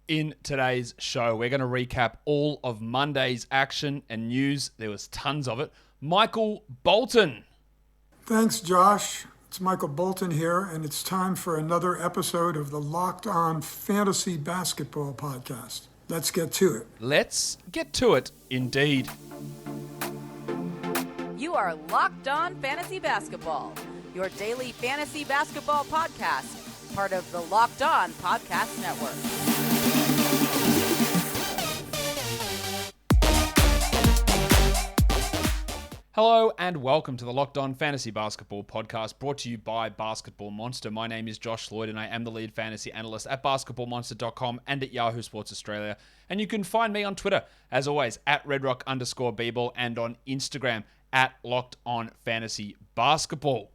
In today's show, we're going to recap all of Monday's action and news. There was tons of it. Michael Bolton. Thanks, Josh. It's Michael Bolton here, and it's time for another episode of the Locked On Fantasy Basketball Podcast. Let's get to it. Let's get to it, indeed. You are Locked On Fantasy Basketball, your daily fantasy basketball podcast, part of the Locked On Podcast Network. Hello and welcome to the Locked On Fantasy Basketball Podcast, brought to you by Basketball Monster. My name is Josh Lloyd and I am the lead fantasy analyst at basketballmonster.com and at Yahoo Sports Australia. And you can find me on Twitter, as always, at redrock_bball and on Instagram at Locked On Fantasy Basketball.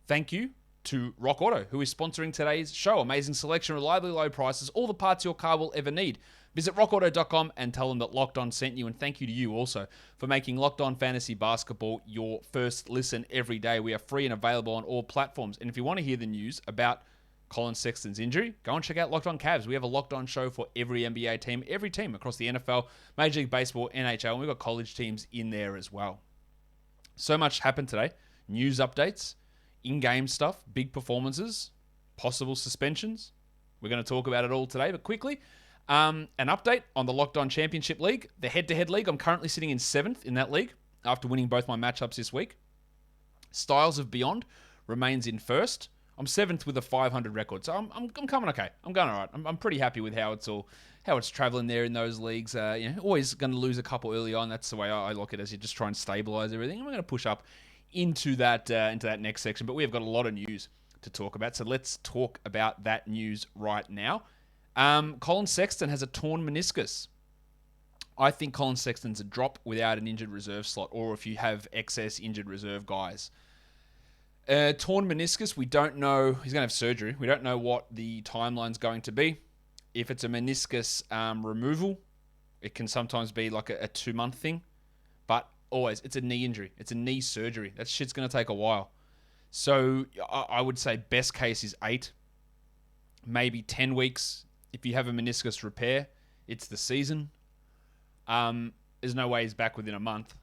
Thank you to Rock Auto, who is sponsoring today's show. Amazing selection, reliably low prices, all the parts your car will ever need. Visit rockauto.com and tell them that Locked On sent you, and thank you to you also for making Locked On Fantasy Basketball your first listen every day. We are free and available on all platforms. And if you want to hear the news about Collin Sexton's injury, go and check out Locked On Cavs. We have a Locked On show for every NBA team, every team across the NFL, Major League Baseball, NHL, and we've got college teams in there as well. So much happened today. News updates, in-game stuff, big performances, possible suspensions. We're going to talk about it all today, but quickly, an update on the Locked On Championship League, the head-to-head league. I'm currently sitting in 7th in that league after winning both my matchups this week. Styles of Beyond remains in 1st. I'm 7th with a 500 record, so I'm coming okay. I'm going all right. I'm pretty happy with how it's traveling there in those leagues. Always going to lose a couple early on. That's the way I look at it, as you just try and stabilize everything. And we're going to push up into that next section, but we have got a lot of news to talk about. So let's talk about that news right now. Collin Sexton has a torn meniscus. I think Collin Sexton's a drop without an injured reserve slot, or if you have excess injured reserve guys. Torn meniscus, we don't know. He's going to have surgery. We don't know what the timeline's going to be. If it's a meniscus removal, it can sometimes be like a 2-month thing. But always, it's a knee injury. It's a knee surgery. That shit's going to take a while. So I would say best case is 8, maybe 10 weeks. If you have a meniscus repair, it's the season. There's no way he's back within a month.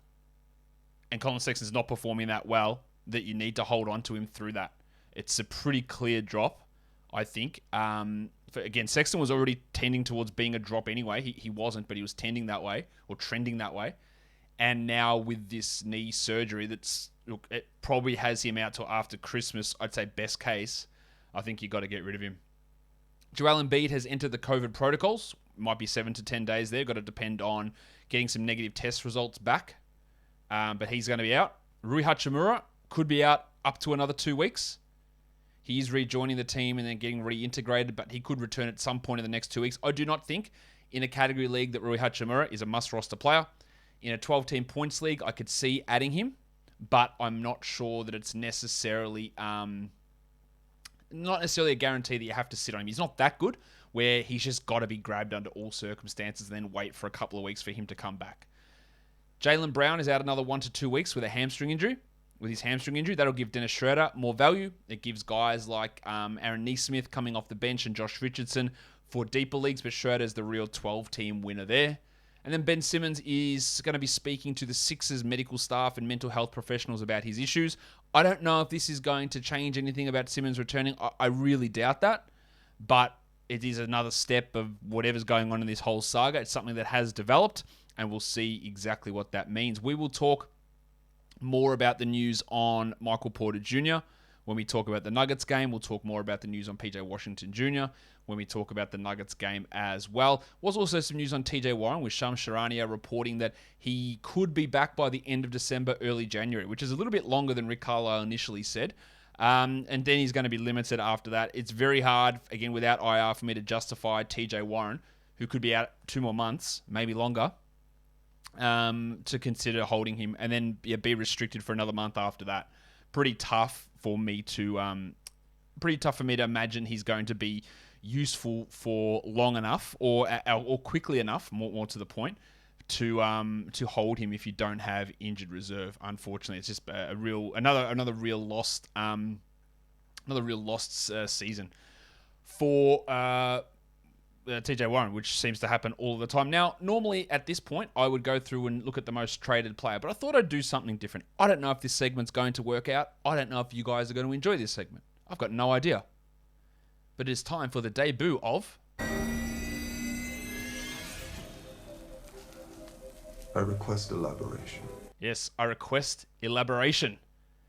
And Collin Sexton's not performing that well that you need to hold on to him through that. It's a pretty clear drop, I think. Again, Sexton was already tending towards being a drop anyway. He wasn't, but he was tending that way or trending that way. And now with this knee surgery, it probably has him out till after Christmas. I'd say best case, I think you got to get rid of him. Joel Embiid has entered the COVID protocols. Might be 7 to 10 days there. Got to depend on getting some negative test results back. But he's going to be out. Rui Hachimura could be out up to another 2 weeks. He's rejoining the team and then getting reintegrated, but he could return at some point in the next 2 weeks. I do not think in a category league that Rui Hachimura is a must-roster player. In a 12-team points league, I could see adding him, but I'm not sure that it's necessarily not necessarily a guarantee that you have to sit on him. He's not that good where he's just got to be grabbed under all circumstances and then wait for a couple of weeks for him to come back. Jaylen Brown is out another 1 to 2 weeks with a hamstring injury. With his hamstring injury, that'll give Dennis Schroeder more value. It gives guys like Aaron Nesmith coming off the bench and Josh Richardson for deeper leagues, but Schroeder's the real 12-team winner there. And then Ben Simmons is going to be speaking to the Sixers medical staff and mental health professionals about his issues. I don't know if this is going to change anything about Simmons returning. I really doubt that. But it is another step of whatever's going on in this whole saga. It's something that has developed, and we'll see exactly what that means. We will talk more about the news on Michael Porter Jr. When we talk about the Nuggets game, we'll talk more about the news on PJ Washington Jr. when we talk about the Nuggets game as well. Was also some news on TJ Warren with Shams Charania reporting that he could be back by the end of December, early January, which is a little bit longer than Rick Carlisle initially said. And then he's going to be limited after that. It's very hard, again, without IR for me to justify TJ Warren, who could be out 2 more months, maybe longer, to consider holding him and then be restricted for another month after that. Pretty tough for me to imagine he's going to be useful for long enough or quickly enough, more to the point, to hold him if you don't have injured reserve. Unfortunately, it's just another real lost season for TJ Warren, which seems to happen all the time. Now, normally at this point, I would go through and look at the most traded player, but I thought I'd do something different. I don't know if this segment's going to work out. I don't know if you guys are going to enjoy this segment. I've got no idea. But it's time for the debut of... I request elaboration. Yes, I request elaboration.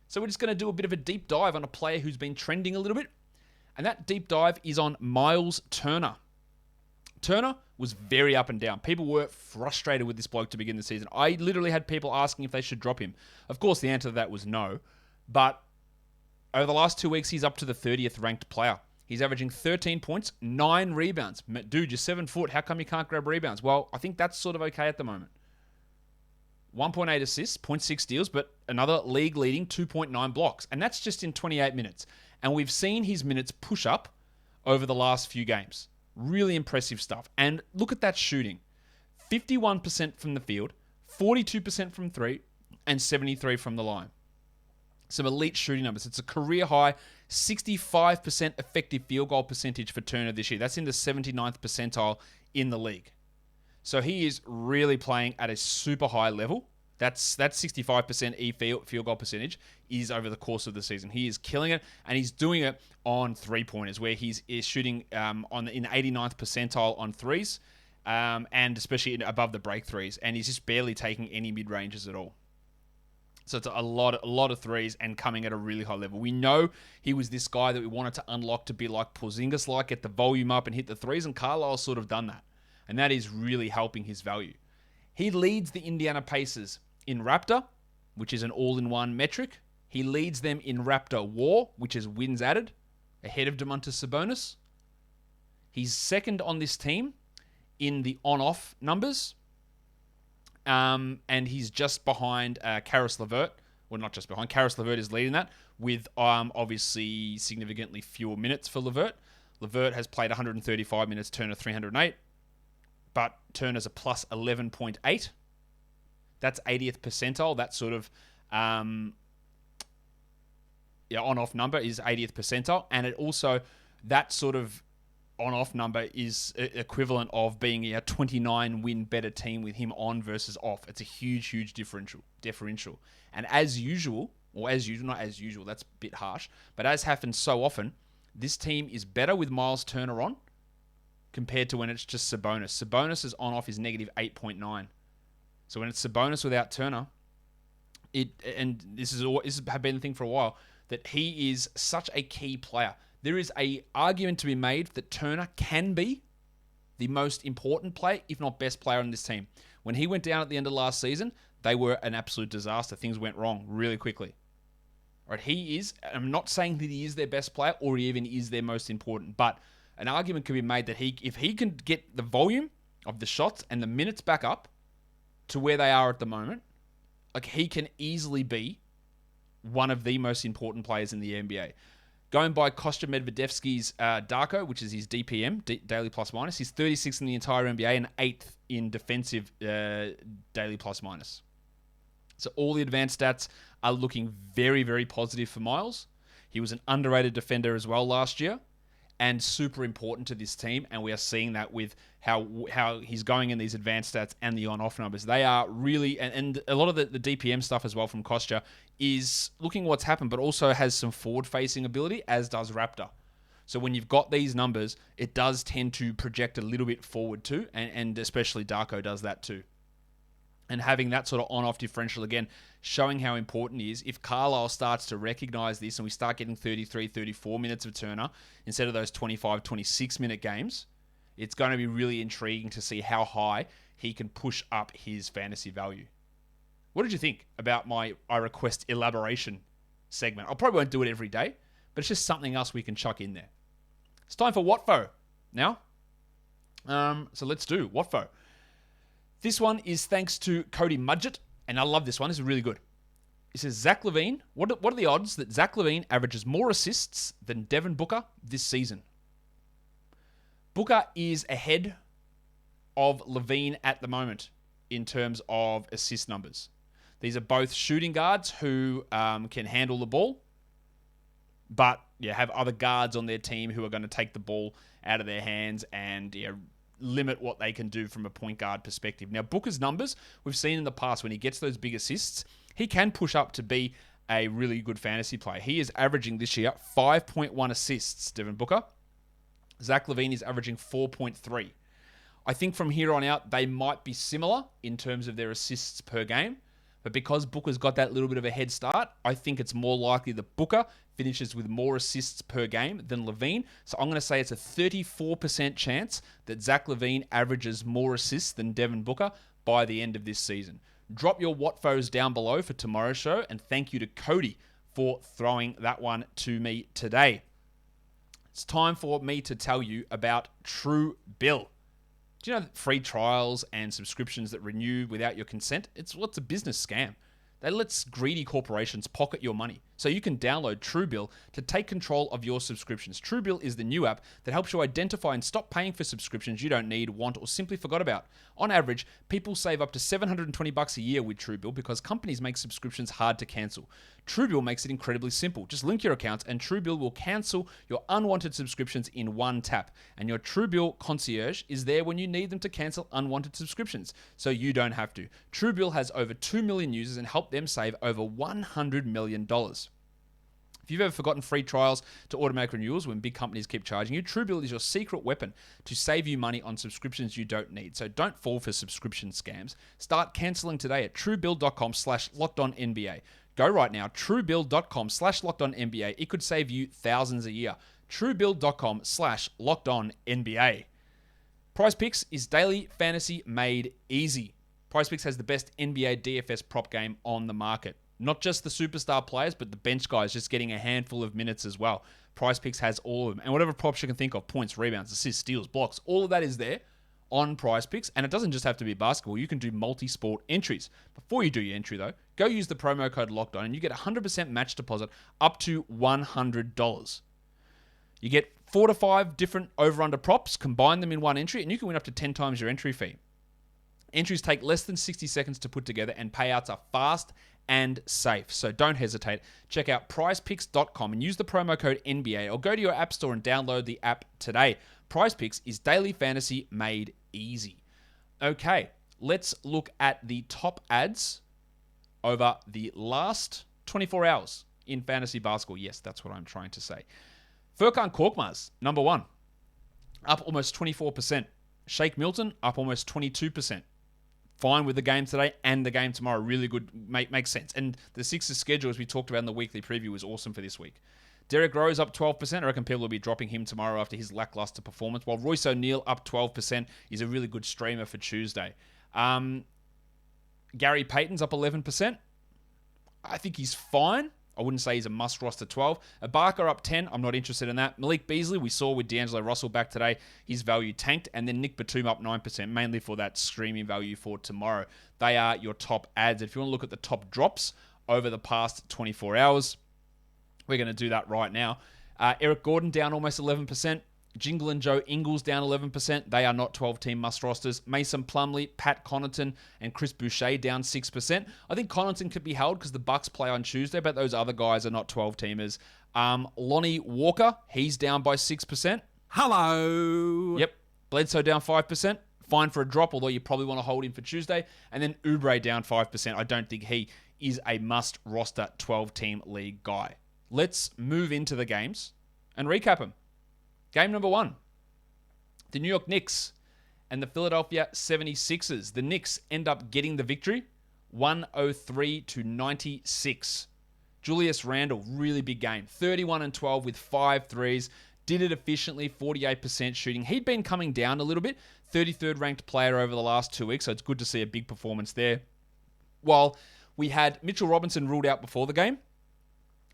So we're just going to do a bit of a deep dive on a player who's been trending a little bit. And that deep dive is on Myles Turner. Turner was very up and down. People were frustrated with this bloke to begin the season. I literally had people asking if they should drop him. Of course, the answer to that was no. But over the last 2 weeks, he's up to the 30th ranked player. He's averaging 13 points, 9 rebounds. Dude, you're 7 foot. How come you can't grab rebounds? Well, I think that's sort of okay at the moment. 1.8 assists, 0.6 steals, but another league-leading 2.9 blocks. And that's just in 28 minutes. And we've seen his minutes push up over the last few games. Really impressive stuff. And look at that shooting. 51% from the field, 42% from 3, and 73% from the line. Some elite shooting numbers. It's a career high 65% effective field goal percentage for Turner this year. That's in the 79th percentile in the league. So he is really playing at a super high level. That's 65% field goal percentage is over the course of the season. He is killing it, and he's doing it on three-pointers, where he's shooting in the 89th percentile on threes, and especially above the break threes, and he's just barely taking any mid-ranges at all. So it's a lot of threes and coming at a really high level. We know he was this guy that we wanted to unlock to be like Porzingis-like, get the volume up and hit the threes, and Carlisle's sort of done that. And that is really helping his value. He leads the Indiana Pacers in Raptor, which is an all-in-one metric. He leads them in Raptor WAR, which is wins added, ahead of Domantas Sabonis. He's second on this team in the on-off numbers, and he's just behind Karis LeVert. Well, not just behind. Karis LeVert is leading that with obviously significantly fewer minutes for LeVert. LeVert has played 135 minutes, Turner 308, but Turner's a plus 11.8. That's 80th percentile. That sort of on-off number is 80th percentile. And it also, that sort of on-off number is equivalent of being a 29-win better team with him on versus off. It's a huge differential. And as usual, not as usual, that's a bit harsh, but as happens so often, this team is better with Myles Turner on compared to when it's just Sabonis. Sabonis' on-off is negative 8.9. So when it's Sabonis without Turner, and this has been the thing for a while, that he is such a key player. There is a argument to be made that Turner can be the most important player, if not best player on this team. When he went down at the end of last season, they were an absolute disaster. Things went wrong really quickly. Right? He is, I'm not saying that he is their best player or even is their most important, but an argument can be made that if he can get the volume of the shots and the minutes back up to where they are at the moment, like he can easily be one of the most important players in the NBA. Going by Kostya Medvedevsky's Darko, which is his DPM, daily plus minus, he's 36th in the entire NBA and 8th in defensive daily plus minus. So all the advanced stats are looking very, very positive for Myles. He was an underrated defender as well last year and super important to this team, and we are seeing that with how he's going in these advanced stats and the on-off numbers. They are really, and a lot of the DPM stuff as well from Kostya is looking what's happened, but also has some forward-facing ability, as does Raptor. So when you've got these numbers, it does tend to project a little bit forward too, and especially Darko does that too. And having that sort of on-off differential, again, showing how important it is. If Carlisle starts to recognize this and we start getting 33, 34 minutes of Turner instead of those 25, 26-minute games, it's going to be really intriguing to see how high he can push up his fantasy value. What did you think about my I request elaboration segment? I probably won't do it every day, but it's just something else we can chuck in there. It's time for WATFO now. So let's do WATFO. This one is thanks to Cody Mudgett, and I love this one. This is really good. It says, Zach LaVine, what are the odds that Zach LaVine averages more assists than Devin Booker this season? Booker is ahead of LaVine at the moment in terms of assist numbers. These are both shooting guards who can handle the ball. but have other guards on their team who are going to take the ball out of their hands and limit what they can do from a point guard perspective. Now, Booker's numbers, we've seen in the past when he gets those big assists, he can push up to be a really good fantasy player. He is averaging this year 5.1 assists, Devin Booker. Zach LaVine is averaging 4.3. I think from here on out, they might be similar in terms of their assists per game. But because Booker's got that little bit of a head start, I think it's more likely that Booker finishes with more assists per game than LaVine. So I'm going to say it's a 34% chance that Zach LaVine averages more assists than Devin Booker by the end of this season. Drop your WATFOs down below for tomorrow's show, and thank you to Cody for throwing that one to me today. It's time for me to tell you about Truebill. Do you know that free trials and subscriptions that renew without your consent? It's a business scam. They let greedy corporations pocket your money. So you can download Truebill to take control of your subscriptions. Truebill is the new app that helps you identify and stop paying for subscriptions you don't need, want, or simply forgot about. On average, people save up to $720 a year with Truebill because companies make subscriptions hard to cancel. Truebill makes it incredibly simple. Just link your accounts and Truebill will cancel your unwanted subscriptions in one tap. And your Truebill concierge is there when you need them to cancel unwanted subscriptions, so you don't have to. Truebill has over 2 million users and helped them save over $100 million. If you've ever forgotten free trials to automatic renewals when big companies keep charging you, Truebill is your secret weapon to save you money on subscriptions you don't need. So don't fall for subscription scams. Start canceling today at truebill.com/lockedonnba. Go right now, truebill.com/lockedonnba. It could save you thousands a year. truebill.com/lockedonnba. PrizePicks is daily fantasy made easy. PrizePicks has the best NBA DFS prop game on the market. Not just the superstar players, but the bench guys just getting a handful of minutes as well. PrizePicks has all of them. And whatever props you can think of, points, rebounds, assists, steals, blocks, all of that is there on PrizePicks. And it doesn't just have to be basketball. You can do multi-sport entries. Before you do your entry, though, go use the promo code LOCKEDON and you get 100% match deposit up to $100. You get 4 to 5 different over-under props, combine them in one entry, and you can win up to 10 times your entry fee. Entries take less than 60 seconds to put together, and payouts are fast and safe. So don't hesitate. Check out prizepicks.com and use the promo code NBA, or go to your app store and download the app today. PrizePicks is daily fantasy made easy. Okay, let's look at the top ads over the last 24 hours in fantasy basketball. Yes, that's what I'm trying to say. Furkan Korkmaz, number 1, up almost 24%. Shake Milton, up almost 22%. Fine with the game today and the game tomorrow. Really good. Makes sense. And the Sixers schedule, as we talked about in the weekly preview, was awesome for this week. Derrick Rose up 12%. I reckon people will be dropping him tomorrow after his lackluster performance. While Royce O'Neal up 12% is a really good streamer for Tuesday. Gary Payton's up 11%. I think he's fine. I wouldn't say he's a must roster 12. Ibaka up 10. I'm not interested in that. Malik Beasley, we saw with D'Angelo Russell back today, his value tanked. And then Nick Batum up 9%, mainly for that streaming value for tomorrow. They are your top ads. If you want to look at the top drops over the past 24 hours, we're going to do that right now. Eric Gordon down almost 11%. Jingle and Joe Ingles down 11%. They are not 12-team must rosters. Mason Plumlee, Pat Connaughton, and Chris Boucher down 6%. I think Connaughton could be held because the Bucks play on Tuesday, but those other guys are not 12-teamers. Lonnie Walker, he's down by 6%. Hello. Yep. Bledsoe down 5%. Fine for a drop, although you probably want to hold him for Tuesday. And then Oubre down 5%. I don't think he is a must-roster 12-team league guy. Let's move into the games and recap them. Game number 1, the New York Knicks and the Philadelphia 76ers. The Knicks end up getting the victory, 103-96. Julius Randle, really big game, 31-12 with 5 threes. Did it efficiently, 48% shooting. He'd been coming down a little bit, 33rd ranked player over the last 2 weeks, so it's good to see a big performance there. While we had Mitchell Robinson ruled out before the game,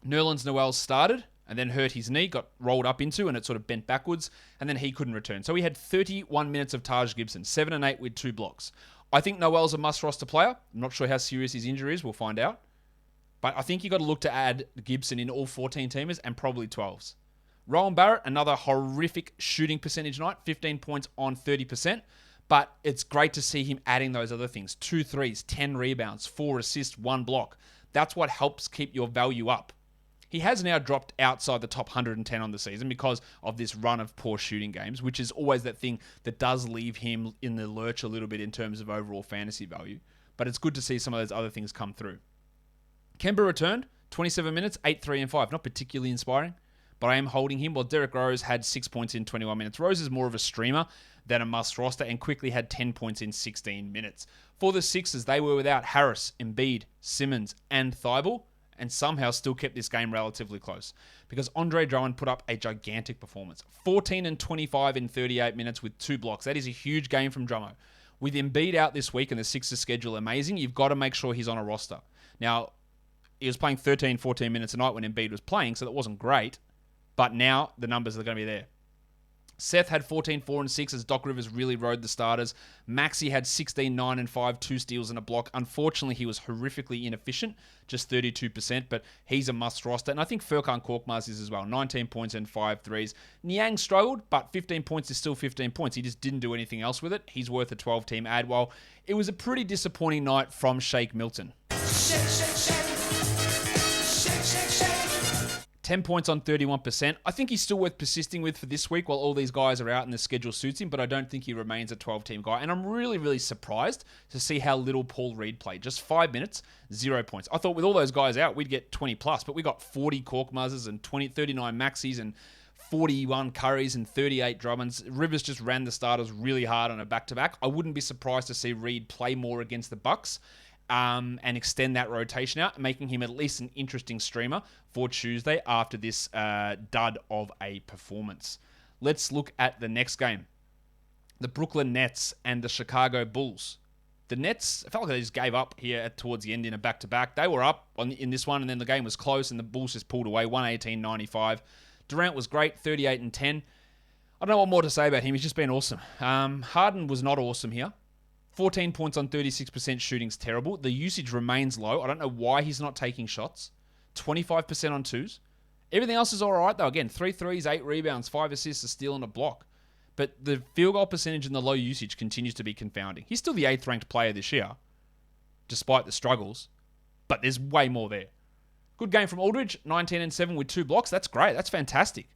Nerlens Noel started and then hurt his knee, got rolled up into, and it sort of bent backwards, and then he couldn't return. So he had 31 minutes of Taj Gibson, 7 and 8 with 2 blocks. I think Noel's a must-roster player. I'm not sure how serious his injury is. We'll find out. But I think you got to look to add Gibson in all 14-teamers and probably 12s. Rowan Barrett, another horrific shooting percentage night, 15 points on 30%. But it's great to see him adding those other things. 2 threes, 10 rebounds, 4 assists, 1 block. That's what helps keep your value up. He has now dropped outside the top 110 on the season because of this run of poor shooting games, which is always that thing that does leave him in the lurch a little bit in terms of overall fantasy value. But it's good to see some of those other things come through. Kemba returned, 27 minutes, 8, 3, and 5. Not particularly inspiring, but I am holding him. While Derrick Rose had 6 points in 21 minutes. Rose is more of a streamer than a must roster and quickly had 10 points in 16 minutes. For the Sixers, they were without Harris, Embiid, Simmons, and Thibault, and somehow still kept this game relatively close because Andre Drummond put up a gigantic performance. 14 and 25 in 38 minutes with 2 blocks. That is a huge game from Drummo. With Embiid out this week and the Sixers schedule amazing, you've got to make sure he's on a roster. Now, he was playing 13, 14 minutes a night when Embiid was playing, so that wasn't great, but now the numbers are going to be there. Seth had 14, 4, and 6 as Doc Rivers really rode the starters. Maxey had 16, 9, and 5, 2 steals and a block. Unfortunately, he was horrifically inefficient, just 32%, but he's a must roster. And I think Furkan Korkmaz is as well, 19 points and 5 threes. Niang struggled, but 15 points is still 15 points. He just didn't do anything else with it. He's worth a 12-team ad. While it was a pretty disappointing night from Shake Milton. 10 points on 31%. I think he's still worth persisting with for this week while all these guys are out and the schedule suits him, but I don't think he remains a 12-team guy. And I'm really, really surprised to see how little Paul Reed played. Just 5 minutes, 0 points. I thought with all those guys out, we'd get 20 plus, but we got 40 Korkmazes and 39 Maxies and 41 Currys and 38 Drummonds. Rivers just ran the starters really hard on a back-to-back. I wouldn't be surprised to see Reed play more against the Bucks. And extend that rotation out, making him at least an interesting streamer for Tuesday after this dud of a performance. Let's look at the next game. The Brooklyn Nets and the Chicago Bulls. The Nets, I felt like they just gave up here towards the end in a back-to-back. They were up in this one, and then the game was close, and the Bulls just pulled away, 118-95. Durant was great, 38 and 10. I don't know what more to say about him. He's just been awesome. Harden was not awesome here. 14 points on 36% shooting's terrible. The usage remains low. I don't know why he's not taking shots. 25% on twos. Everything else is all right, though. Again, 3 threes, 8 rebounds, 5 assists, a steal, and a block. But the field goal percentage and the low usage continues to be confounding. He's still the 8th ranked player this year, despite the struggles. But there's way more there. Good game from Aldridge, 19 and 7 with 2 blocks. That's great. That's fantastic.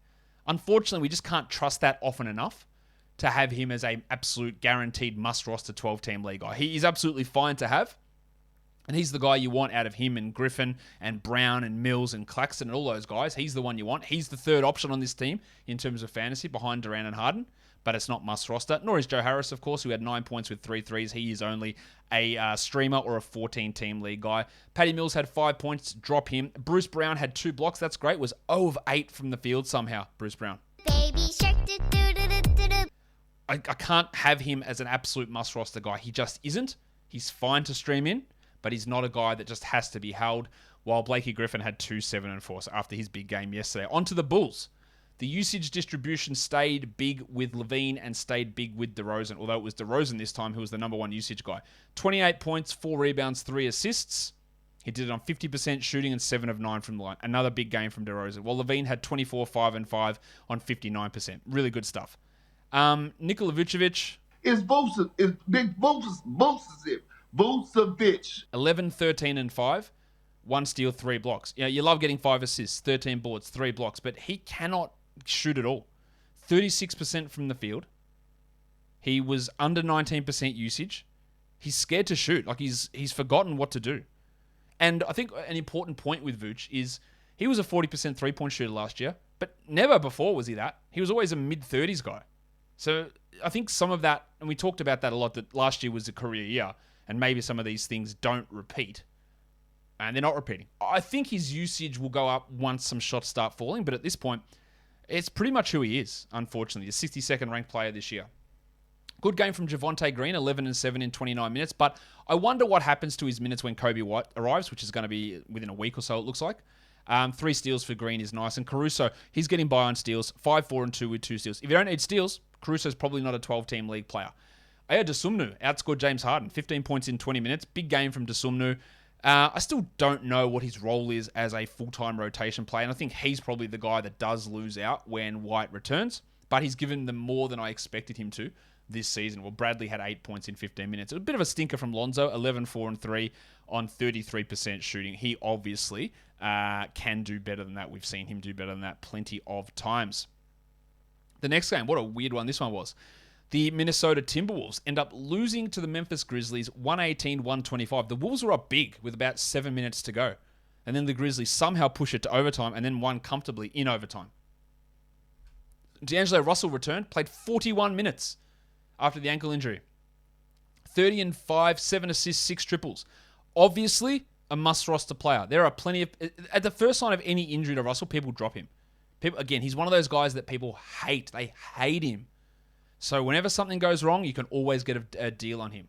Unfortunately, we just can't trust that often enough to have him as an absolute guaranteed must-roster 12-team league guy. He is absolutely fine to have, and he's the guy you want out of him and Griffin and Brown and Mills and Claxton and all those guys. He's the one you want. He's the third option on this team in terms of fantasy behind Durant and Harden, but it's not must-roster. Nor is Joe Harris, of course, who had 9 points with 3 threes. He is only a streamer or a 14-team league guy. Patty Mills had 5 points. Drop him. Bruce Brown had 2 blocks. That's great. Was 0 of 8 from the field somehow, Bruce Brown. Baby shark, do-do-do-do-do. I can't have him as an absolute must-roster guy. He just isn't. He's fine to stream in, but he's not a guy that just has to be held, while Blakey Griffin had 2, 7, and 4 so after his big game yesterday. On to the Bulls. The usage distribution stayed big with Levine and stayed big with DeRozan, although it was DeRozan this time who was the number 1 usage guy. 28 points, 4 rebounds, 3 assists. He did it on 50% shooting and 7 of 9 from the line. Another big game from DeRozan. While Levine had 24, 5, and 5 on 59%. Really good stuff. Nikola Vucevic. It's Big Vucevic. 11, 13, and 5. 1 steal, 3 blocks. You know, you love getting 5 assists, 13 boards, 3 blocks, but he cannot shoot at all. 36% from the field. He was under 19% usage. He's scared to shoot. Like he's forgotten what to do. And I think an important point with Vooch is he was a 40% three-point shooter last year, but never before was he that. He was always a mid-30s guy. So I think some of that, and we talked about that a lot, that last year was a career year, and maybe some of these things don't repeat. And they're not repeating. I think his usage will go up once some shots start falling, but at this point, it's pretty much who he is, unfortunately. A 62nd ranked player this year. Good game from Javonte Green, 11 and 7 in 29 minutes, but I wonder what happens to his minutes when Kobe White arrives, which is going to be within a week or so, it looks like. 3 steals for Green is nice, and Caruso, he's getting by on steals, 5, 4, and 2 with 2 steals. If you don't need steals, Caruso's probably not a 12-team league player. Aya Dosunmu outscored James Harden, 15 points in 20 minutes. Big game from Dosunmu. I still don't know what his role is as a full-time rotation player, and I think he's probably the guy that does lose out when White returns. but he's given them more than I expected him to this season. Well, Bradley had 8 points in 15 minutes. It was a bit of a stinker from Lonzo, 11, 4, and 3 on 33% shooting. He obviously can do better than that. We've seen him do better than that plenty of times. The next game, what a weird one this one was. The Minnesota Timberwolves end up losing to the Memphis Grizzlies 118-125. The Wolves were up big with about 7 minutes to go. And then the Grizzlies somehow push it to overtime and then won comfortably in overtime. D'Angelo Russell returned, played 41 minutes after the ankle injury. 30 and 5, 7 assists, 6 triples. Obviously, a must-roster player. There are plenty of... At the first sign of any injury to Russell, people drop him. Again, he's one of those guys that people hate. They hate him. So whenever something goes wrong, you can always get a deal on him.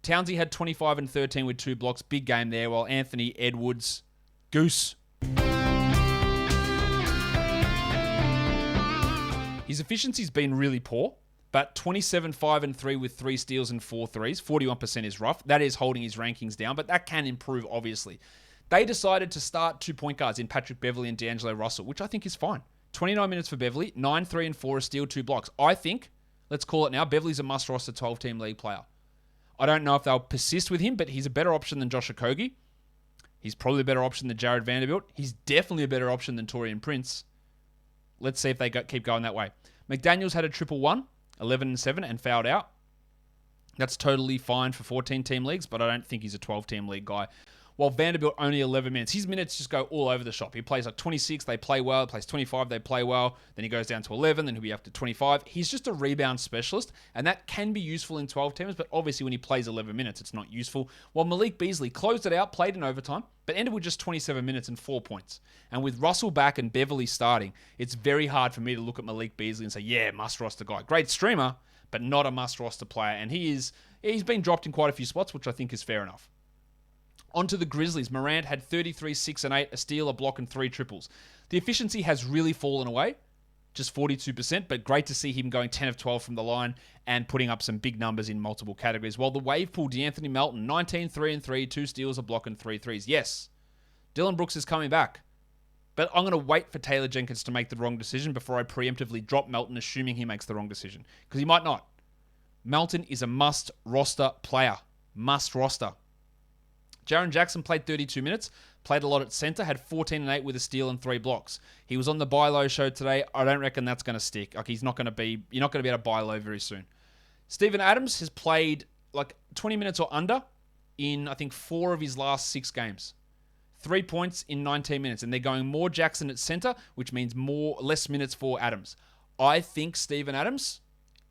Townsy had 25 and 13 with 2 blocks. Big game there, while Anthony Edwards, Goose. His efficiency's been really poor, but 27, 5, and 3 with 3 steals and 4 threes. 41% is rough. That is holding his rankings down, but that can improve, obviously. They decided to start 2 point guards in Patrick Beverley and D'Angelo Russell, which I think is fine. 29 minutes for Beverley, 9, 3, and 4, a steal, 2 blocks. I think, let's call it now, Beverley's a must-roster 12-team league player. I don't know if they'll persist with him, but he's a better option than Josh Okogie. He's probably a better option than Jared Vanderbilt. He's definitely a better option than Taurean Prince. Let's see if they keep going that way. McDaniels had a 1-1, 11 and 7, and fouled out. That's totally fine for 14-team leagues, but I don't think he's a 12-team league guy. While Vanderbilt only 11 minutes. His minutes just go all over the shop. He plays like 26, they play well. He plays 25, they play well. Then he goes down to 11, then he'll be up to 25. He's just a rebound specialist, and that can be useful in 12-teamers, but obviously when he plays 11 minutes, it's not useful. While Malik Beasley closed it out, played in overtime, but ended with just 27 minutes and 4 points. And with Russell back and Beverly starting, it's very hard for me to look at Malik Beasley and say, yeah, must-roster guy. Great streamer, but not a must-roster player. And he's been dropped in quite a few spots, which I think is fair enough. On to the Grizzlies. Morant had 33, 6, and 8, a steal, a block, and 3 triples. The efficiency has really fallen away, just 42%, but great to see him going 10 of 12 from the line and putting up some big numbers in multiple categories. While the wave pool, DeAnthony Melton, 19, 3, and 3, 2 steals, a block, and 3 threes. Yes, Dylan Brooks is coming back, but I'm going to wait for Taylor Jenkins to make the wrong decision before I preemptively drop Melton, assuming he makes the wrong decision, because he might not. Melton is a must-roster player. Must-roster. Jaren Jackson played 32 minutes, played a lot at center, had 14 and 8 with a steal and 3 blocks. He was on the buy low show today. I don't reckon that's going to stick. Like you're not going to be able to buy low very soon. Steven Adams has played like 20 minutes or under in I think 4 of his last 6 games. 3 points in 19 minutes, and they're going more Jackson at center, which means less minutes for Adams. I think Steven Adams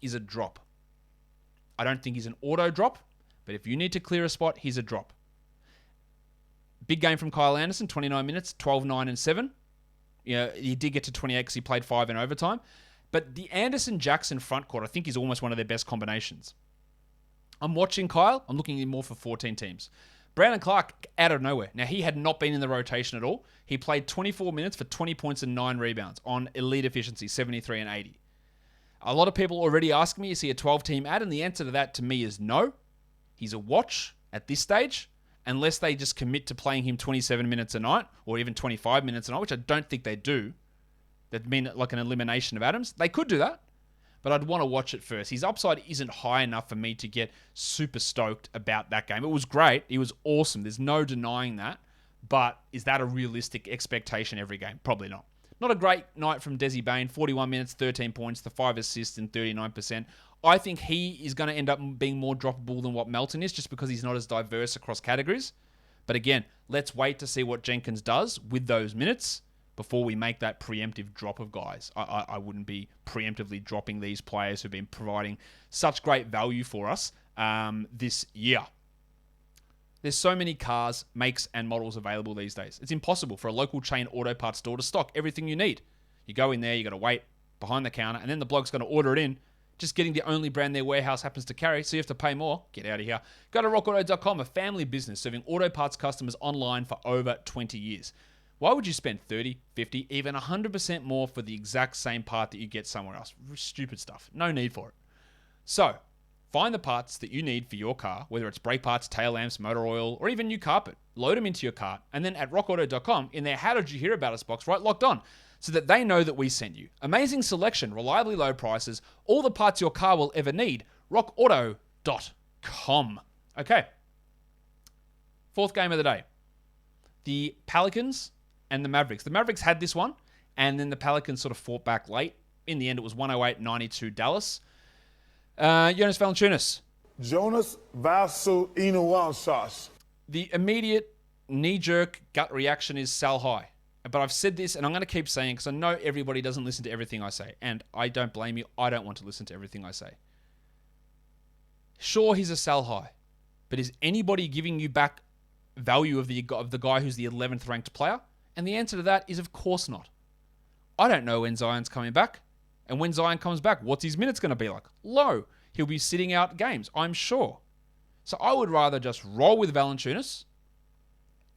is a drop. I don't think he's an auto drop, but if you need to clear a spot, he's a drop. Big game from Kyle Anderson, 29 minutes, 12, 9, and 7. Yeah, he did get to 28 because he played 5 in overtime. But the Anderson-Jackson front court, I think, is almost one of their best combinations. I'm watching Kyle. I'm looking in more for 14 teams. Brandon Clark, out of nowhere. Now, he had not been in the rotation at all. He played 24 minutes for 20 points and 9 rebounds on elite efficiency, 73 and 80. A lot of people already ask me, is he a 12-team ad? And the answer to that, to me, is no. He's a watch at this stage, unless they just commit to playing him 27 minutes a night or even 25 minutes a night, which I don't think they do. That'd mean like an elimination of Adams. They could do that, but I'd want to watch it first. His upside isn't high enough for me to get super stoked about that game. It was great. It was awesome. There's no denying that. But is that a realistic expectation every game? Probably not. Not a great night from Desi Bain. 41 minutes, 13 points, the 5 assists and 39%. I think he is going to end up being more droppable than what Melton is just because he's not as diverse across categories. But again, let's wait to see what Jenkins does with those minutes before we make that preemptive drop of guys. I wouldn't be preemptively dropping these players who've been providing such great value for us this year. There's so many cars, makes, and models available these days. It's impossible for a local chain auto parts store to stock everything you need. You go in there, you got to wait behind the counter, and then the bloke's going to order it in, just getting the only brand their warehouse happens to carry, so you have to pay more. Get out of here. Go to RockAutocom, a family business serving auto parts customers online for over 20 years. Why would you spend 30, 50, even 100% more for the exact same part that you get somewhere else? Stupid stuff. No need for it. So, find the parts that you need for your car, whether it's brake parts, tail lamps, motor oil, or even new carpet. Load them into your cart, and then at RockAuto.com, in their How Did You Hear About Us box, write Locked On. so that they know that we sent you. Amazing selection, reliably low prices, all the parts your car will ever need. RockAuto.com. Okay. Fourth game of the day. The Pelicans and the Mavericks. The Mavericks had this one, and then the Pelicans sort of fought back late. In the end, it was 108-92 Dallas. Jonas Valanciunas. Jonas Valanciunas. The immediate knee-jerk gut reaction is sell high. But I've said this, and I'm going to keep saying it because I know everybody doesn't listen to everything I say. And I don't blame you. I don't want to listen to everything I say. Sure, he's a sell high. But is anybody giving you back value of the guy who's the 11th ranked player? And the answer to that is of course not. I don't know when Zion's coming back. And when Zion comes back, what's his minutes going to be like? Low. He'll be sitting out games, I'm sure. So I would rather just roll with Valanciunas,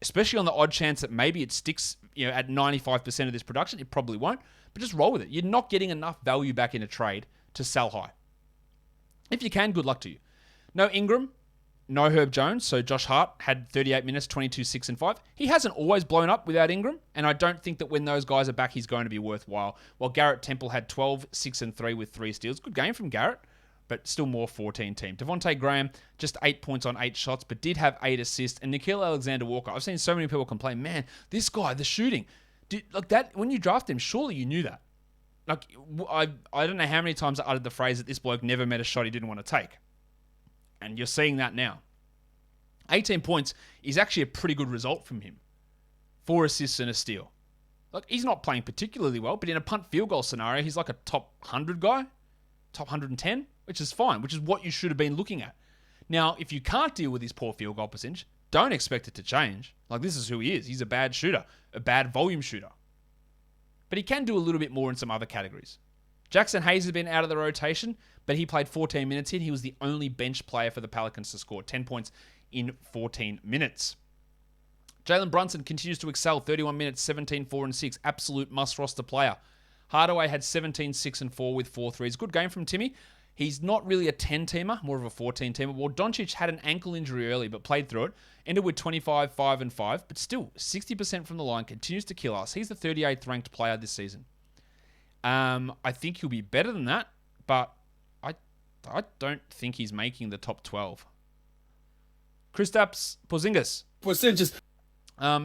especially on the odd chance that maybe it sticks, at 95% of this production. It probably won't, but just roll with it. You're not getting enough value back in a trade to sell high. If you can, good luck to you. No Ingram, no Herb Jones. So Josh Hart had 38 minutes, 22, 6, and 5. He hasn't always blown up without Ingram, and I don't think that when those guys are back, he's going to be worthwhile. While Garrett Temple had 12, 6, and 3 with 3 steals. Good game from Garrett, but still more 14 team. Devontae Graham, just 8 points on 8 shots, but did have 8 assists. And Nickeil Alexander-Walker, I've seen so many people complain, man, this guy, the shooting. That when you draft him, surely you knew that. I don't know how many times I uttered the phrase that this bloke never met a shot he didn't want to take. And you're seeing that now. 18 points is actually a pretty good result from him. 4 assists and a steal. He's not playing particularly well, but in a punt field goal scenario, he's like a top 100 guy, top 110, which is fine, which is what you should have been looking at. Now, if you can't deal with his poor field goal percentage, don't expect it to change. This is who he is. He's a bad shooter, a bad volume shooter. But he can do a little bit more in some other categories. Jackson Hayes has been out of the rotation, but he played 14 minutes in. He was the only bench player for the Pelicans to score 10 points in 14 minutes. Jalen Brunson continues to excel, 31 minutes, 17, 4, and 6. Absolute must-roster player. Hardaway had 17, 6, and 4 with 4 threes. Good game from Timmy. He's not really a 10-teamer, more of a 14-teamer. Well, Doncic had an ankle injury early, but played through it. Ended with 25, 5, and 5, but still 60% from the line, continues to kill us. He's the 38th ranked player this season. I think he'll be better than that, but I don't think he's making the top 12. Kristaps Porzingis.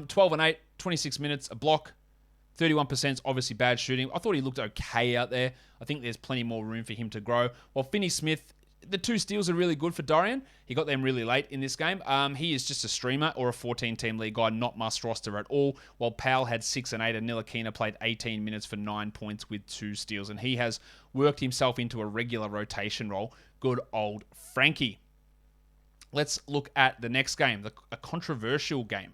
12 and 8, 26 minutes, a block, 31% is obviously bad shooting. I thought he looked okay out there. I think there's plenty more room for him to grow. While Finney Smith, the 2 steals are really good for Dorian. He got them really late in this game. He is just a streamer or a 14-team league guy, not must roster at all. While Powell had 6 and 8, and Ntilikina played 18 minutes for 9 points with 2 steals. And he has worked himself into a regular rotation role. Good old Frankie. Let's look at the next game, a controversial game.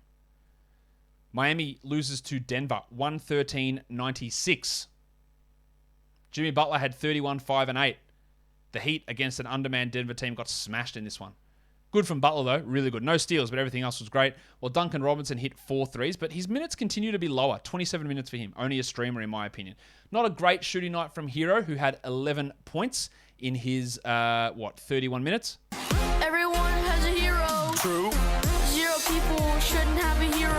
Miami loses to Denver, 113-96. Jimmy Butler had 31, 5, and 8. The Heat against an undermanned Denver team got smashed in this one. Good from Butler, though. Really good. No steals, but everything else was great. Well, Duncan Robinson hit 4 threes, but his minutes continue to be lower. 27 minutes for him. Only a streamer, in my opinion. Not a great shooting night from Hero, who had 11 points in his, 31 minutes? Everyone has a hero. True. 0 people shouldn't have a hero.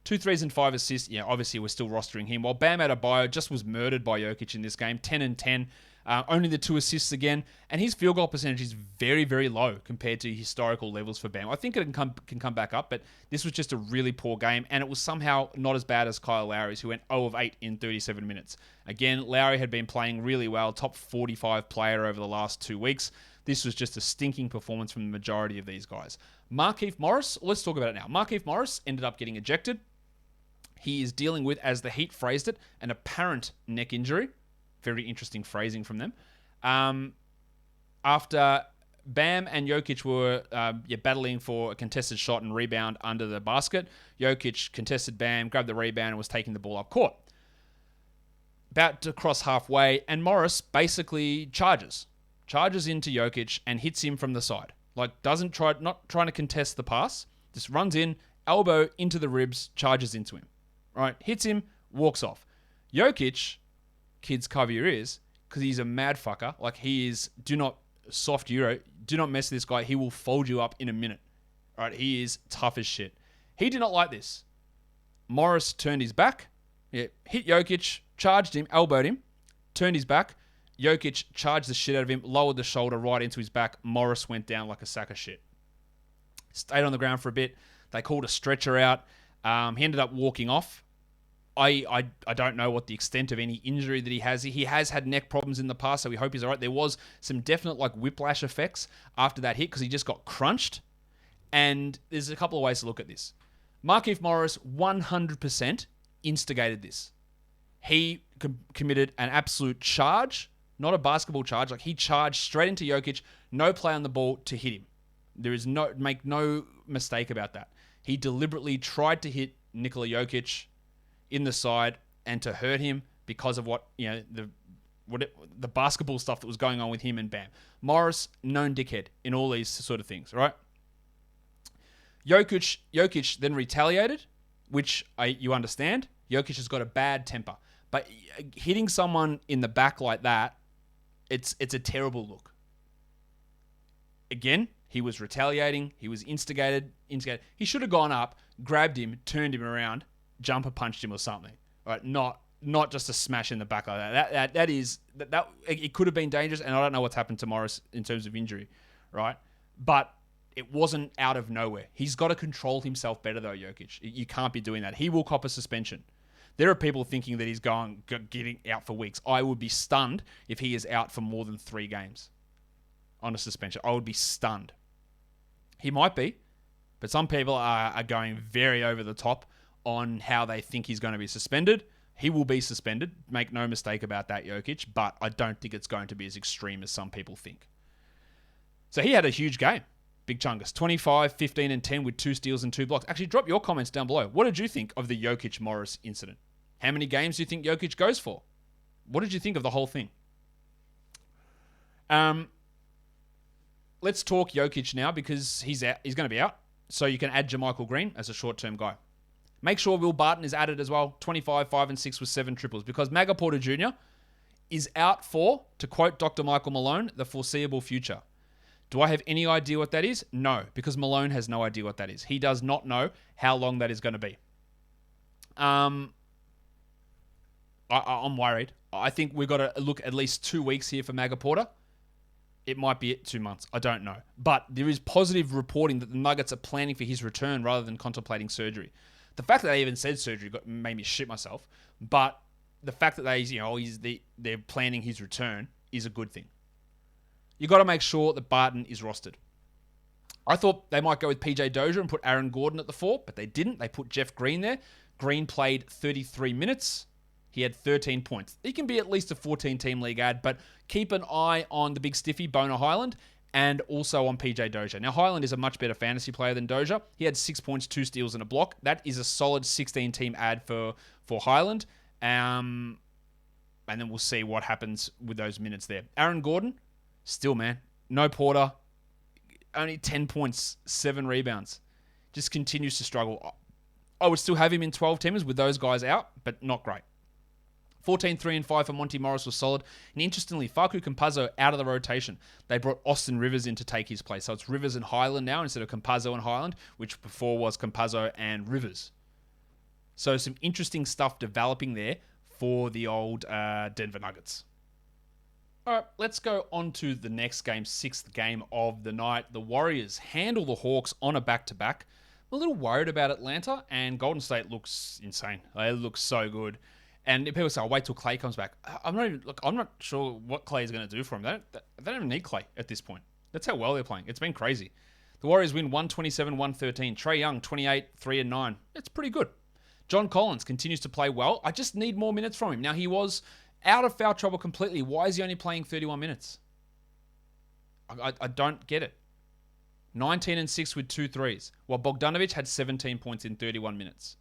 2 threes and 5 assists. Yeah, obviously we're still rostering him. While Bam Adebayo just was murdered by Jokic in this game. 10 and 10. Only the 2 assists again. And his field goal percentage is very, very low compared to historical levels for Bam. I think it can come back up, but this was just a really poor game. And it was somehow not as bad as Kyle Lowry's, who went 0 of 8 in 37 minutes. Again, Lowry had been playing really well. Top 45 player over the last 2 weeks. This was just a stinking performance from the majority of these guys. Markieff Morris, let's talk about it now. Markieff Morris ended up getting ejected. He is dealing with, as the Heat phrased it, an apparent neck injury. Very interesting phrasing from them. After Bam and Jokic were battling for a contested shot and rebound under the basket, Jokic contested Bam, grabbed the rebound, and was taking the ball up court. About to cross halfway, and Morris basically charges into Jokic and hits him from the side. Not trying to contest the pass, just runs in, elbow into the ribs, charges into him. Right, hits him, walks off. Jokic, kids, cover your ears, because he's a mad fucker. He is, do not mess with this guy. He will fold you up in a minute. All right, he is tough as shit. He did not like this. Morris turned his back, hit Jokic, charged him, elbowed him, turned his back. Jokic charged the shit out of him, lowered the shoulder right into his back. Morris went down like a sack of shit. Stayed on the ground for a bit. They called a stretcher out. He ended up walking off. I don't know what the extent of any injury that he has. He has had neck problems in the past, so we hope he's all right. There was some definite whiplash effects after that hit because he just got crunched. And there's a couple of ways to look at this. Markieff Morris 100% instigated this. He committed an absolute charge, not a basketball charge. He charged straight into Jokic, no play on the ball to hit him. Make no mistake about that. He deliberately tried to hit Nikola Jokic in the side and to hurt him because of the basketball stuff that was going on with him and Bam. Morris, known dickhead in all these sort of things, right? Jokic then retaliated, which you understand. Jokic has got a bad temper. But hitting someone in the back like that, it's a terrible look. Again, he was retaliating. He was instigated. He should have gone up, grabbed him, turned him around, jumper punched him or something. Right? Not just a smash in the back like that. That it could have been dangerous, and I don't know what's happened to Morris in terms of injury, right? But it wasn't out of nowhere. He's got to control himself better though, Jokic. You can't be doing that. He will cop a suspension. There are people thinking that he's getting out for weeks. I would be stunned if he is out for more than 3 games on a suspension. I would be stunned. He might be, but some people are going very over the top on how they think he's going to be suspended. He will be suspended. Make no mistake about that, Jokic, but I don't think it's going to be as extreme as some people think. So he had a huge game. Big Chungus. 25, 15, and 10 with 2 steals and 2 blocks. Actually, drop your comments down below. What did you think of the Jokic-Morris incident? How many games do you think Jokic goes for? What did you think of the whole thing? Let's talk Jokic now because he's out. He's going to be out. So you can add JaMychal Green as a short-term guy. Make sure Will Barton is added as well. 25, 5, and 6 with 7 triples because Maga Porter Jr. is out for, to quote Dr. Michael Malone, the foreseeable future. Do I have any idea what that is? No, because Malone has no idea what that is. He does not know how long that is going to be. I'm worried. I think we've got to look at least 2 weeks here for Maga Porter. It might be 2 months. I don't know. But there is positive reporting that the Nuggets are planning for his return rather than contemplating surgery. The fact that they even said surgery made me shit myself. But the fact that they're planning his return is a good thing. You got to make sure that Barton is rostered. I thought they might go with PJ Dozier and put Aaron Gordon at the 4, but they didn't. They put Jeff Green there. Green played 33 minutes. He had 13 points. He can be at least a 14-team league ad, but keep an eye on the big stiffy, Boner Highland, and also on PJ Dozier. Now, Highland is a much better fantasy player than Dozier. He had 6 points, 2 steals, and a block. That is a solid 16-team ad for Highland. And then we'll see what happens with those minutes there. Aaron Gordon, still, man, no Porter, only 10 points, 7 rebounds. Just continues to struggle. I would still have him in 12-teamers with those guys out, but not great. 14, 3, and 5 for Monty Morris was solid. And interestingly, Facu Campazzo out of the rotation. They brought Austin Rivers in to take his place. So it's Rivers and Highland now instead of Campazzo and Highland, which before was Campazzo and Rivers. So some interesting stuff developing there for the old Denver Nuggets. All right, let's go on to the next game, 6th game of the night. The Warriors handle the Hawks on a back-to-back. I'm a little worried about Atlanta, and Golden State looks insane. They look so good. And people say, I'll wait till Clay comes back. I'm not sure what Clay is going to do for him. They don't even need Clay at this point. That's how well they're playing. It's been crazy. The Warriors win 127-113. Trae Young, 28, 3, and 9. It's pretty good. John Collins continues to play well. I just need more minutes from him. Now, he was out of foul trouble completely. Why is he only playing 31 minutes? I don't get it. 19 and 6 with 2 threes, while Bogdanovic had 17 points in 31 minutes.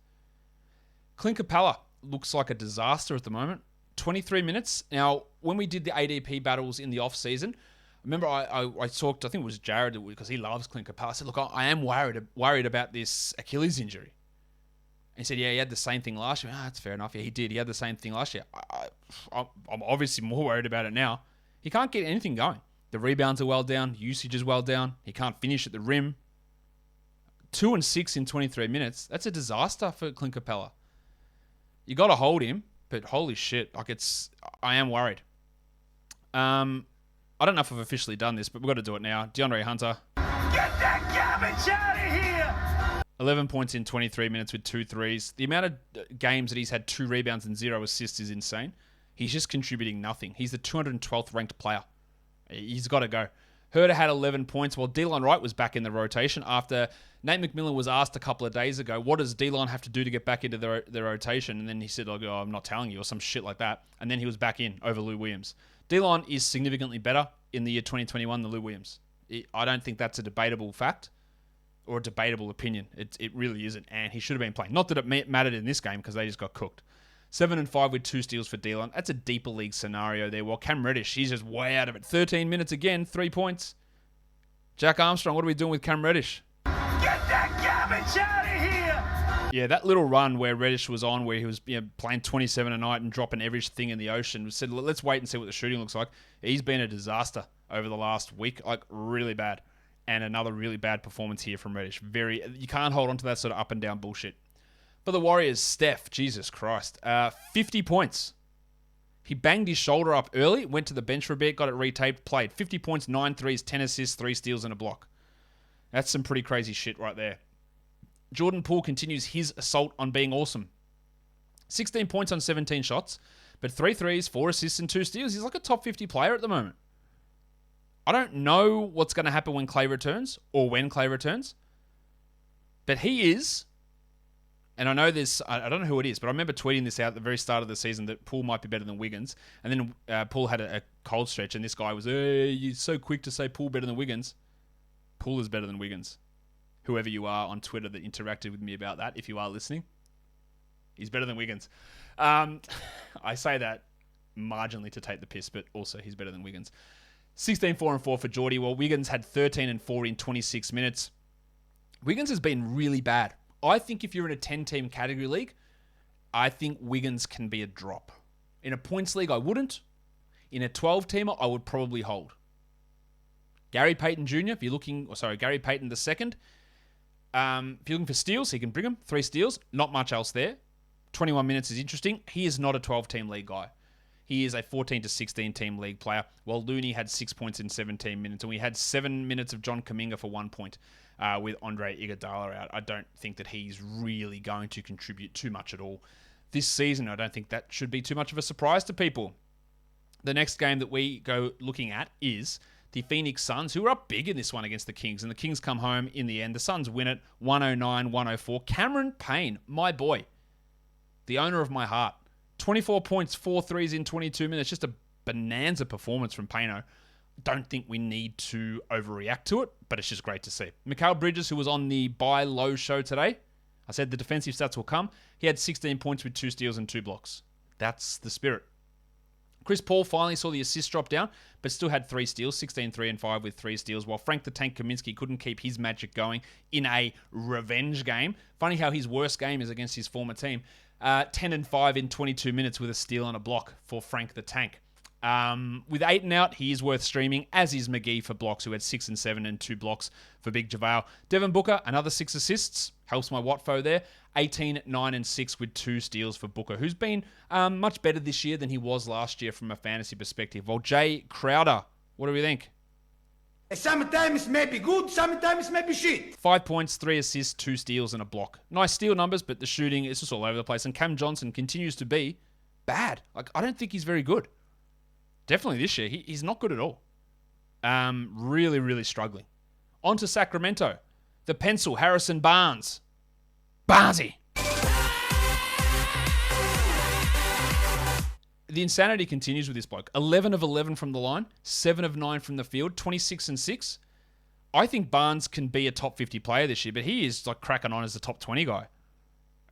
Clint Capella looks like a disaster at the moment. 23 minutes. Now, when we did the ADP battles in the off-season, remember I talked, I think it was Jared, because he loves Clint Capella. I said, look, I am worried about this Achilles injury. And he said, yeah, he had the same thing last year. That's fair enough. Yeah, he did. He had the same thing last year. I'm obviously more worried about it now. He can't get anything going. The rebounds are well down. Usage is well down. He can't finish at the rim. 2 and 6 in 23 minutes. That's a disaster for Clint Capella. You got to hold him, but holy shit, I am worried. I don't know if I've officially done this, but we've got to do it now. DeAndre Hunter. Get that garbage out of here! 11 points in 23 minutes with 2 threes. The amount of games that he's had 2 rebounds and 0 assists is insane. He's just contributing nothing. He's the 212th ranked player. He's got to go. Herder had 11 points while Delon Wright was back in the rotation after Nate McMillan was asked a couple of days ago, what does Delon have to do to get back into the rotation? And then he said, I'm not telling you, or some shit like that. And then he was back in over Lou Williams. Delon is significantly better in the year 2021 than Lou Williams. I don't think that's a debatable fact or a debatable opinion. It really isn't. And he should have been playing. Not that it mattered in this game because they just got cooked. 7 and 5 with 2 steals for Delon. That's a deeper league scenario there. While Cam Reddish, he's just way out of it. 13 minutes again, 3 points. Jack Armstrong, what are we doing with Cam Reddish? Get that garbage out of here! Yeah, that little run where Reddish was on, where he was playing 27 a night and dropping everything in the ocean, said, let's wait and see what the shooting looks like. He's been a disaster over the last week, like really bad. And another really bad performance here from Reddish. You can't hold on to that sort of up and down bullshit. For the Warriors, Steph, Jesus Christ, 50 points. He banged his shoulder up early, went to the bench for a bit, got it retaped, played. 50 points, 9 threes, 10 assists, 3 steals, and a block. That's some pretty crazy shit right there. Jordan Poole continues his assault on being awesome. 16 points on 17 shots, but 3 threes, 4 assists, and 2 steals. He's like a top 50 player at the moment. I don't know what's going to happen when Clay returns, or when Clay returns, but he is... And I know I don't know who it is, but I remember tweeting this out at the very start of the season that Poole might be better than Wiggins. And then Poole had a cold stretch, and this guy was, you're so quick to say Poole better than Wiggins. Poole is better than Wiggins. Whoever you are on Twitter that interacted with me about that, if you are listening, he's better than Wiggins. I say that marginally to take the piss, but also he's better than Wiggins. 16, 4, and 4 for Geordie. Well, Wiggins had 13 and 4 in 26 minutes. Wiggins has been really bad. I think if you're in a 10-team category league, I think Wiggins can be a drop. In a points league, I wouldn't. In a 12-teamer, I would probably hold. Gary Payton Jr., Gary Payton II. If you're looking for steals, he can bring them. 3 steals, not much else there. 21 minutes is interesting. He is not a 12-team league guy. He is a 14 to 16-team league player, while Looney had 6 points in 17 minutes, and we had 7 minutes of John Kuminga for 1 point. With Andre Iguodala out, I don't think that he's really going to contribute too much at all this season. I don't think that should be too much of a surprise to people. The next game that we go looking at is the Phoenix Suns, who are up big in this one against the Kings, and the Kings come home in the end. The Suns win it 109-104. Cameron Payne, my boy, the owner of my heart, 24 points, 4 threes in 22 minutes. Just a bonanza performance from Payno. Don't think we need to overreact to it, but it's just great to see. Mikal Bridges, who was on the Buy Low show today, I said the defensive stats will come. He had 16 points with 2 steals and 2 blocks. That's the spirit. Chris Paul finally saw the assist drop down, but still had 3 steals, 16, 3, and 5 with 3 steals, while Frank the Tank Kaminsky couldn't keep his magic going in a revenge game. Funny how his worst game is against his former team. 10 and 5 in 22 minutes with a steal and a block for Frank the Tank. With Ayton out, he is worth streaming, as is McGee for blocks, who had 6 and 7 and 2 blocks for Big JaVale. Devin Booker, another 6 assists. Helps my WATFO there. 18, 9, and 6 with 2 steals for Booker, who's been much better this year than he was last year from a fantasy perspective. Well, Jay Crowder, what do we think? Sometimes maybe good, sometimes maybe shit. 5 points, 3 assists, 2 steals, and a block. Nice steal numbers, but the shooting is just all over the place. And Cam Johnson continues to be bad. I don't think he's very good. Definitely this year, he's not good at all. Really, really struggling. On to Sacramento. The pencil, Harrison Barnes. Barnesy. The insanity continues with this bloke. 11 of 11 from the line, 7 of 9 from the field, 26 and 6. I think Barnes can be a top 50 player this year, but he is like cracking on as a top 20 guy.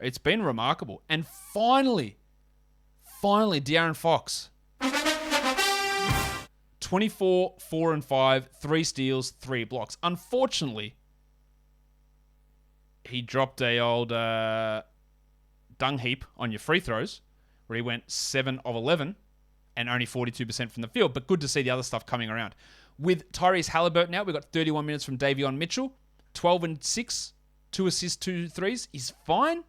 It's been remarkable. And finally, De'Aaron Fox. 24, 4 and 5, 3 steals, 3 blocks. Unfortunately, he dropped a old dung heap on your free throws, where he went 7 of 11 and only 42% from the field. But good to see the other stuff coming around. With Tyrese Halliburton out, we've got 31 minutes from Davion Mitchell, 12 and 6, 2 assists, 2 threes. He's fine.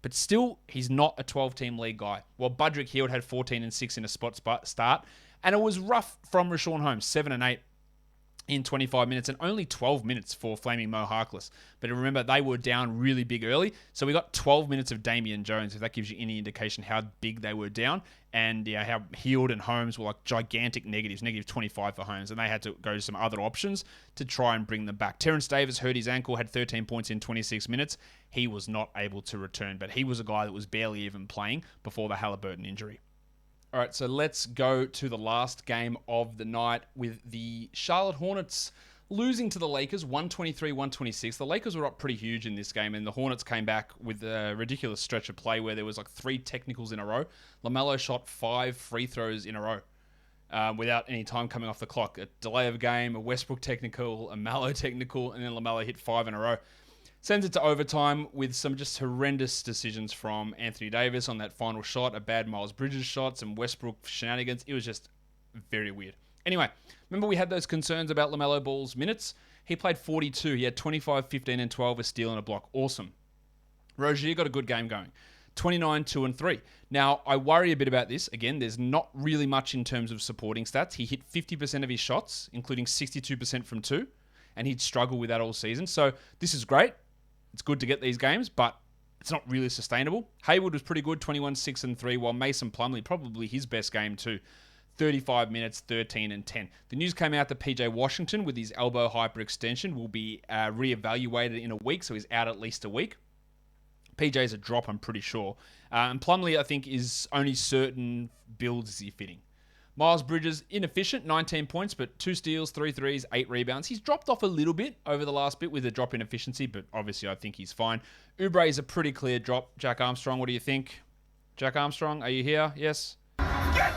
But still, he's not a 12-team league guy. Well, Budrick Hield had 14 and 6 in a spot start. And it was rough from Rashawn Holmes, 7 and 8 in 25 minutes and only 12 minutes for Flaming Mo Harkless. But remember, they were down really big early. So we got 12 minutes of Damian Jones, if that gives you any indication how big they were down. And how Hield and Holmes were like gigantic negatives, negative 25 for Holmes. And they had to go to some other options to try and bring them back. Terrence Davis hurt his ankle, had 13 points in 26 minutes. He was not able to return, but he was a guy that was barely even playing before the Halliburton injury. All right, so let's go to the last game of the night with the Charlotte Hornets losing to the Lakers, 123-126. The Lakers were up pretty huge in this game, and the Hornets came back with a ridiculous stretch of play where there was like 3 technicals in a row. LaMelo shot 5 free throws in a row without any time coming off the clock. A delay of game, a Westbrook technical, a Melo technical, and then LaMelo hit 5 in a row. Sends it to overtime with some just horrendous decisions from Anthony Davis on that final shot, a bad Miles Bridges shot, some Westbrook shenanigans. It was just very weird. Anyway, remember we had those concerns about LaMelo Ball's minutes? He played 42. He had 25, 15, and 12, a steal and a block. Awesome. Rozier got a good game going. 29, 2, and 3. Now, I worry a bit about this. Again, there's not really much in terms of supporting stats. He hit 50% of his shots, including 62% from 2, and he'd struggle with that all season. So this is great. It's good to get these games, but it's not really sustainable. Hayward was pretty good, 21, 6, and 3, while Mason Plumlee, probably his best game too, 35 minutes, 13, and 10. The news came out that PJ Washington, with his elbow hyperextension, will be reevaluated in a week, so he's out at least a week. PJ's a drop, I'm pretty sure. And Plumlee, I think, is only certain builds is he fitting. Miles Bridges, inefficient, 19 points, but 2 steals, 3 threes, 8 rebounds. He's dropped off a little bit over the last bit with a drop in efficiency, but obviously I think he's fine. Oubre is a pretty clear drop. Jack Armstrong, what do you think? Jack Armstrong, are you here? Yes? Get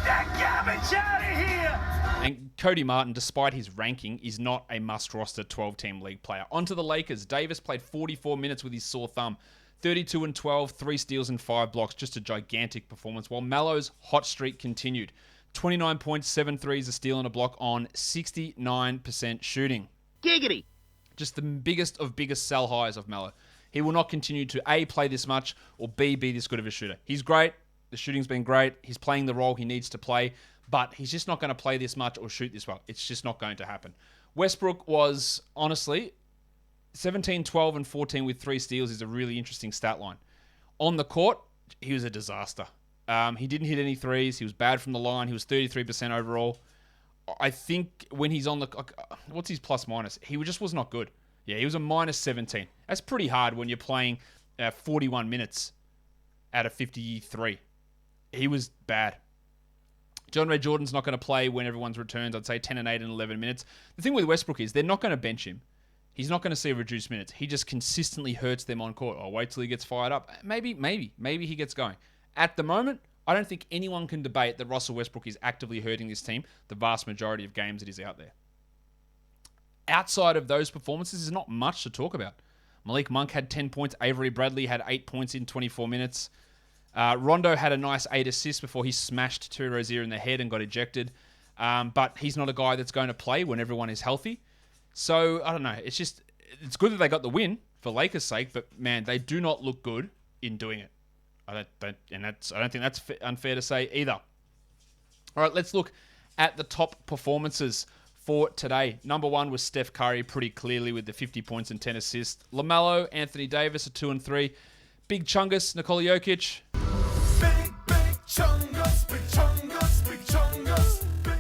that garbage out of here! And Cody Martin, despite his ranking, is not a must-roster 12-team league player. On to the Lakers. Davis played 44 minutes with his sore thumb. 32 and 12, 3 steals and 5 blocks. Just a gigantic performance, while Melo's hot streak continued. 29 points, 7 threes, a steal and a block on 69% shooting. Giggity. Just the biggest of biggest sell highs of Melo. He will not continue to A, play this much, or B, be this good of a shooter. He's great. The shooting's been great. He's playing the role he needs to play, but he's just not going to play this much or shoot this well. It's just not going to happen. Westbrook was, honestly, 17, 12, and 14 with 3 steals is a really interesting stat line. On the court, he was a disaster. He didn't hit any threes. He was bad from the line. He was 33% overall. I think when he's on the... What's his plus minus? He just was not good. Yeah, he was a minus 17. That's pretty hard when you're playing 41 minutes out of 53. He was bad. John Ray Jordan's not going to play when everyone's returns. I'd say 10 and 8 and 11 minutes. The thing with Westbrook is they're not going to bench him. He's not going to see reduced minutes. He just consistently hurts them on court. I'll wait till he gets fired up. Maybe he gets going. At the moment, I don't think anyone can debate that Russell Westbrook is actively hurting this team the vast majority of games that he's out there. Outside of those performances, there's not much to talk about. Malik Monk had 10 points. Avery Bradley had 8 points in 24 minutes. Rondo had a nice 8 assists before he smashed Terry Rozier in the head and got ejected. But he's not a guy that's going to play when everyone is healthy. So, I don't know. It's good that they got the win for Lakers' sake, but man, they do not look good in doing it. I don't think that's unfair to say either. All right, let's look at the top performances for today. Number 1 was Steph Curry, pretty clearly with the 50 points and 10 assists. LaMelo, Anthony Davis, 2 and 3. Big Chungus, Nikola Jokic. Big Chungus, Big Chungus, Big Chungus, big.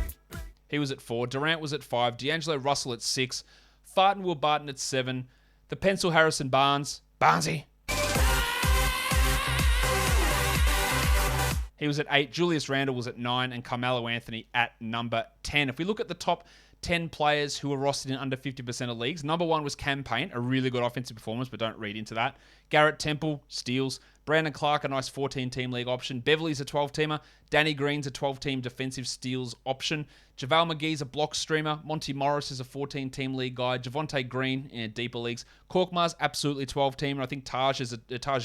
He was at 4. Durant was at 5. D'Angelo Russell at 6. Farton Will Barton at 7. The Pencil Harrison Barnes. Barnesy. He was at 8. Julius Randle was at 9. And Carmelo Anthony at number 10. If we look at the top 10 players who were rostered in under 50% of leagues, number 1 was Cam Payne, a really good offensive performance, but don't read into that. Garrett Temple, steals. Brandon Clark, a nice 14-team league option. Beverly's a 12-teamer. Danny Green's a 12-team defensive steals option. JaVale McGee's a block streamer. Monty Morris is a 14-team league guy. Javonte Green in deeper leagues. Korkmaz, absolutely 12-team. And I think Taj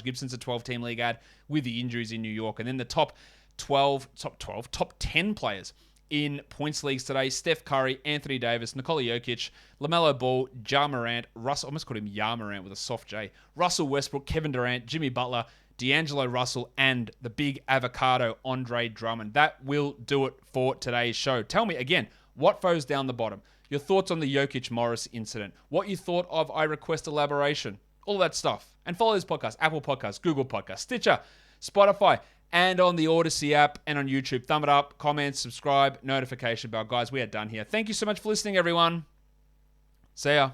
Gibson's a 12-team league ad with the injuries in New York. And then the top 10 players in points leagues today: Steph Curry, Anthony Davis, Nikola Jokic, LaMelo Ball, Ja Morant, Russell, almost called him Ya Morant with a soft J, Russell Westbrook, Kevin Durant, Jimmy Butler, D'Angelo Russell, and the big avocado Andre Drummond. That will do it for today's show. Tell me again, WATFO's down the bottom. Your thoughts on the Jokic-Morris incident. What you thought of I Request Elaboration. All that stuff. And follow this podcast, Apple Podcasts, Google Podcasts, Stitcher, Spotify, and on the Odyssey app and on YouTube. Thumb it up, comment, subscribe, notification bell. Guys, we are done here. Thank you so much for listening, everyone. See ya.